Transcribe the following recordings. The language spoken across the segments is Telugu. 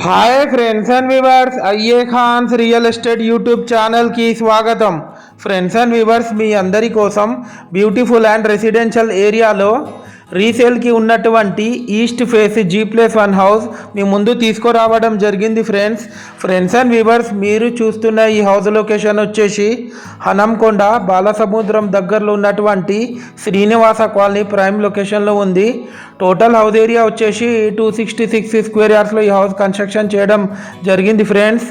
హాయ్ ఫ్రెండ్స్ అండ్ వ్యూవర్స్, అయ్యే ఖాన్స్ రియల్ ఎస్టేట్ యూట్యూబ్ ఛానల్కి స్వాగతం. ఫ్రెండ్స్ అండ్ వ్యూవర్స్, మీ అందరి కోసం బ్యూటిఫుల్ అండ్ రెసిడెన్షియల్ ఏరియాలో రీసేల్కి ఉన్నటువంటి ఈస్ట్ ఫేస్ G+1 హౌస్ మీ ముందు తీసుకురావడం జరిగింది. ఫ్రెండ్స్ అండ్ వ్యూవర్స్, మీరు చూస్తున్న ఈ హౌస్ లొకేషన్ వచ్చేసి హనంకొండ బాలసముద్రం దగ్గరలో ఉన్నటువంటి శ్రీనివాస కాలనీ ప్రైమ్ లొకేషన్లో ఉంది. టోటల్ హౌస్ ఏరియా వచ్చేసి 266 స్క్వేర్ యార్డ్స్లో ఈ హౌస్ కన్స్ట్రక్షన్ చేయడం జరిగింది. ఫ్రెండ్స్,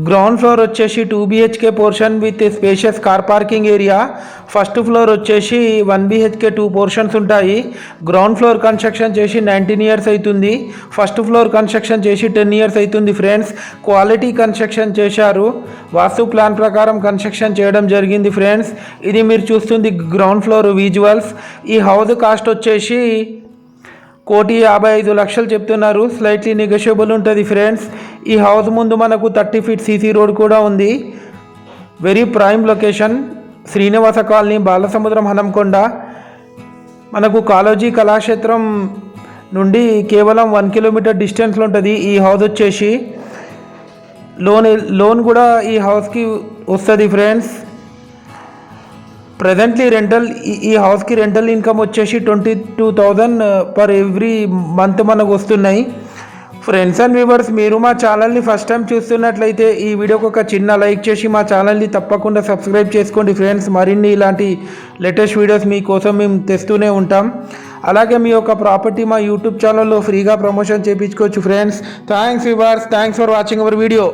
గ్రౌండ్ ఫ్లోర్ వచ్చేసి 2 BHK portion with spacious car parking area. First floor వచ్చేసి 1 BHK 2 పోర్షన్స్ ఉంటాయి. గ్రౌండ్ ఫ్లోర్ కన్స్ట్రక్షన్ చేసి 19 ఇయర్స్ అవుతుంది. ఫస్ట్ ఫ్లోర్ కన్స్ట్రక్షన్ చేసి 10 ఇయర్స్ అవుతుంది. ఫ్రెండ్స్, క్వాలిటీ కన్స్ట్రక్షన్ చేశారు. వాస్తు ప్లాన్ ప్రకారం కన్స్ట్రక్షన్ చేయడం జరిగింది. ఫ్రెండ్స్, ఇది మీరు చూస్తుంది గ్రౌండ్ ఫ్లోర్ విజువల్స్. ఈ హౌస్ కాస్ట్ వచ్చేసి 1,55,00,000 చెప్తున్నారు. స్లైట్లీ నెగోషియబుల్ ఉంటుంది. ఫ్రెండ్స్, ఈ హౌస్ ముందు మనకు 30 ఫీట్ CC రోడ్ కూడా ఉంది. Very prime location, Srinivasa colony, Balasamudram, Hanamkonda. మనకు కాళోజీ కళాక్షేత్రం నుండి కేవలం 1 కిలోమీటర్ డిస్టెన్స్లో ఉంటుంది ఈ హౌస్ వచ్చేసి. లోన్ కూడా ఈ హౌస్కి వస్తుంది. ఫ్రెండ్స్, ప్రజెంట్లీ రెంటల్ ఈ హౌస్కి రెంటల్ ఇన్కమ్ వచ్చేసి 22,000 పర్ ఎవ్రీ మంత్ మనకు వస్తున్నాయి. ఫ్రెండ్స్ అండ్ వ్యూవర్స్, మీరు మా ఛానల్ని ఫస్ట్ టైం చూస్తున్నట్లయితే ఈ వీడియోకి ఒక చిన్న లైక్ చేసి మా ఛానల్ని తప్పకుండా సబ్స్క్రైబ్ చేసుకోండి. ఫ్రెండ్స్, మరిన్ని ఇలాంటి లేటెస్ట్ వీడియోస్ మీకోసం మేము తెస్తూనే ఉంటాం. అలాగే మీ యొక్క ప్రాపర్టీ మా యూట్యూబ్ ఛానల్లో ఫ్రీగా ప్రమోషన్ చేయించుకోవచ్చు. Friends, thanks viewers, thanks for watching our video.